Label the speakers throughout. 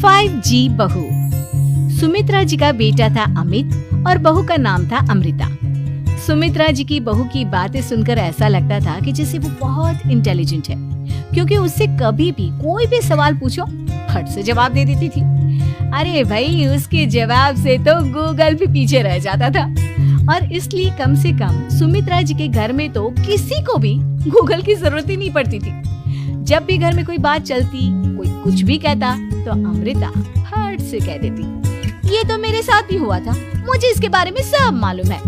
Speaker 1: 5G बहू। सुमित्रा जी का बेटा था अमित और बहू का नाम था अमृता। सुमित्रा जी की बहू की बातें सुनकर ऐसा लगता था कि जैसे वो बहुत इंटेलिजेंट है, क्योंकि उससे कभी भी कोई भी सवाल पूछो फट से जवाब दे देती थी। अरे भाई, उसके जवाब से तो गूगल भी पीछे रह जाता था। और इसलिए कम से कम सुमित्रा जी के घर में तो किसी को भी गूगल की जरूरत ही नहीं पड़ती थी। जब भी घर में कोई बात चलती, कोई कुछ भी कहता, तो अमृता फट से कह देती, ये तो मेरे साथ भी हुआ था, मुझे इसके बारे में सब मालूम है।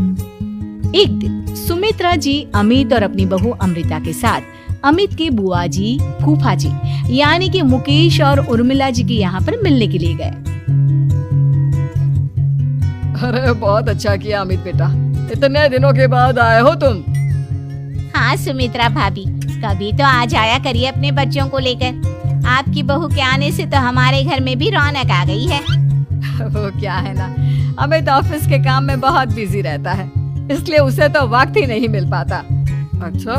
Speaker 1: एक दिन सुमित्रा जी अमित और अपनी बहू अमृता के साथ अमित के बुआ जी, फूफा जी यानी कि मुकेश और उर्मिला जी के यहाँ पर मिलने के लिए गए।
Speaker 2: अरे बहुत अच्छा किया अमित बेटा, इतने दिनों के बाद आए हो तुम।
Speaker 3: हाँ सुमित्रा भाभी, कभी तो आ जाया करिए अपने बच्चों को लेकर। आपकी बहू के आने से तो हमारे घर में भी रौनक आ गई है।
Speaker 2: वो क्या है ना, अमित ऑफिस के काम में बहुत बिजी रहता है, इसलिए उसे तो वक्त ही नहीं मिल पाता। अच्छा,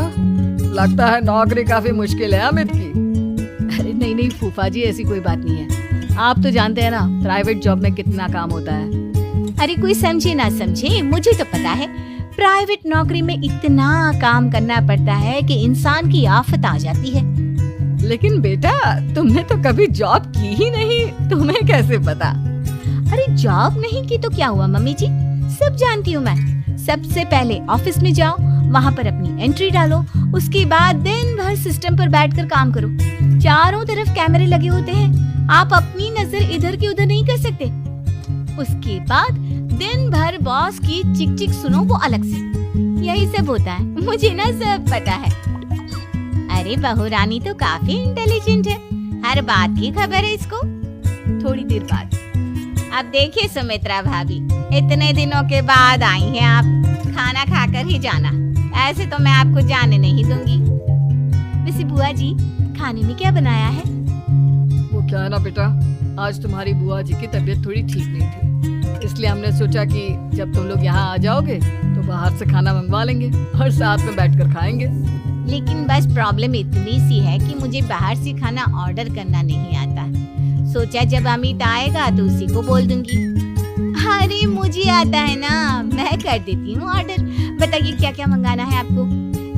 Speaker 2: लगता है नौकरी काफी मुश्किल है अमित की।
Speaker 1: अरे नहीं फूफा जी, ऐसी कोई बात नहीं है। आप तो जानते हैं ना प्राइवेट जॉब में कितना काम होता है।
Speaker 3: अरे कोई समझे ना समझे, मुझे तो पता है प्राइवेट नौकरी में इतना काम करना पड़ता है कि इंसान की आफत आ जाती है।
Speaker 2: लेकिन बेटा, तुमने तो कभी जॉब की ही नहीं, तुम्हें कैसे पता?
Speaker 3: अरे जॉब नहीं की तो क्या हुआ मम्मी जी, सब जानती हूँ मैं। सबसे पहले ऑफिस में जाओ, वहाँ पर अपनी एंट्री डालो, उसके बाद दिन भर सिस्टम पर बैठकर काम करो। चारों तरफ कैमरे लगे होते हैं, आप अपनी नजर इधर की उधर नहीं कर सकते। उसके बाद दिन भर बॉस की चिक चिक सुनो, वो अलग से। यही सब होता है, मुझे ना सब पता है। अरे बहू रानी तो काफी इंटेलिजेंट है, हर बात की खबर है इसको।
Speaker 1: थोड़ी देर बाद
Speaker 3: अब देखिए सुमित्रा भाभी, इतने दिनों के बाद आई हैं आप, खाना खाकर ही जाना, ऐसे तो मैं आपको जाने नहीं दूंगी।
Speaker 1: वैसे बुआ जी, खाने में क्या बनाया है?
Speaker 2: वो क्या है ना बेटा, आज तुम्हारी बुआ जी की तबीयत थोड़ी ठीक नहीं थी, इसलिए हमने सोचा कि जब तुम लोग यहाँ आ जाओगे तो बाहर से खाना मंगवा लेंगे और साथ में बैठकर खाएंगे।
Speaker 3: लेकिन बस प्रॉब्लम इतनी सी है कि मुझे बाहर से खाना ऑर्डर करना नहीं आता। सोचा जब अमित आएगा तो उसी को बोल दूंगी। अरे मुझे आता है ना, मैं कर देती हूँ ऑर्डर। बताइए क्या क्या मंगाना है आपको?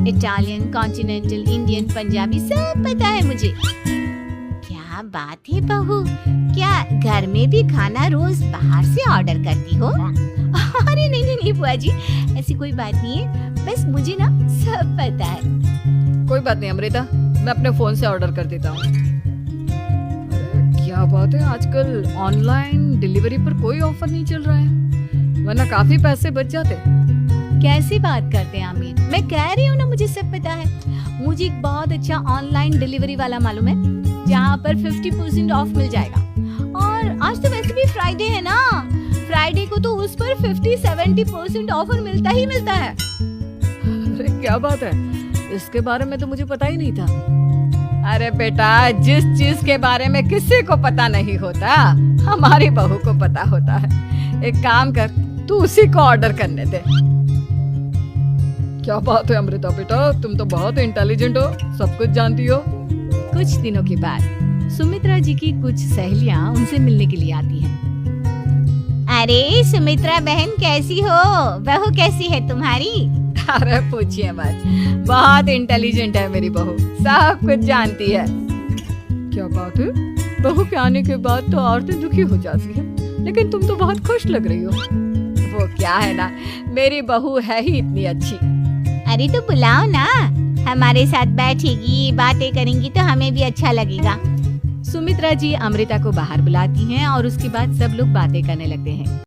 Speaker 3: इटालियन, कॉन्टिनेंटल, इंडियन, पंजाबी, सब पता है मुझे। क्या बात है बहू, क्या घर में भी खाना रोज बाहर से ऑर्डर करती हो? अरे नहीं बुआ जी, ऐसी कोई बात नहीं है, बस मुझे ना सब पता है।
Speaker 2: कोई बात नहीं अमृता, मैं अपने फोन से ऑर्डर कर देता हूँ। क्या बात है, आजकल ऑनलाइन डिलीवरी पर कोई ऑफर नहीं चल रहा है, वरना काफी पैसे बच जाते।
Speaker 1: कैसी बात करते हैं अमित, मैं कह रही हूँ ना मुझे सब पता है। मुझे एक बहुत अच्छा ऑनलाइन डिलीवरी वाला मालूम है, जहाँ पर 50% ऑफ मिल जाएगा। और आज तो वैसे भी फ्राइडे है ना, फ्राइडे को तो उस पर 50-70% ऑफर मिलता ही मिलता है।
Speaker 2: अरे क्या बात है, इसके बारे में तो मुझे पता ही नहीं था। अरे बेटा, जिस चीज के बारे में किसी को पता नहीं होता, हमारी बहू को पता होता है। एक काम कर, तू उसी को ऑर्डर करने दे। क्या बात है अमृता बेटा, तुम तो बहुत इंटेलिजेंट हो, सब कुछ जानती हो।
Speaker 1: कुछ दिनों के बाद सुमित्रा जी की कुछ सहेलियां उनसे मिलने के लिए आती हैं।
Speaker 3: अरे सुमित्रा बहन कैसी हो, बहू कैसी है तुम्हारी?
Speaker 2: अरे पूछिए मत, बहुत इंटेलिजेंट है मेरी बहू, सब कुछ जानती है। क्या बात है, बहू के आने के बाद तो औरतें दुखी हो जाती है, लेकिन तुम तो बहुत खुश लग रही हो। वो क्या है ना, मेरी बहू है ही इतनी अच्छी।
Speaker 3: अरे तो बुलाओ ना, हमारे साथ बैठेगी, बातें करेंगी तो हमें भी अच्छा लगेगा।
Speaker 1: सुमित्रा जी अमृता को बाहर बुलाती हैं और उसके बाद सब लोग बातें करने लगते हैं।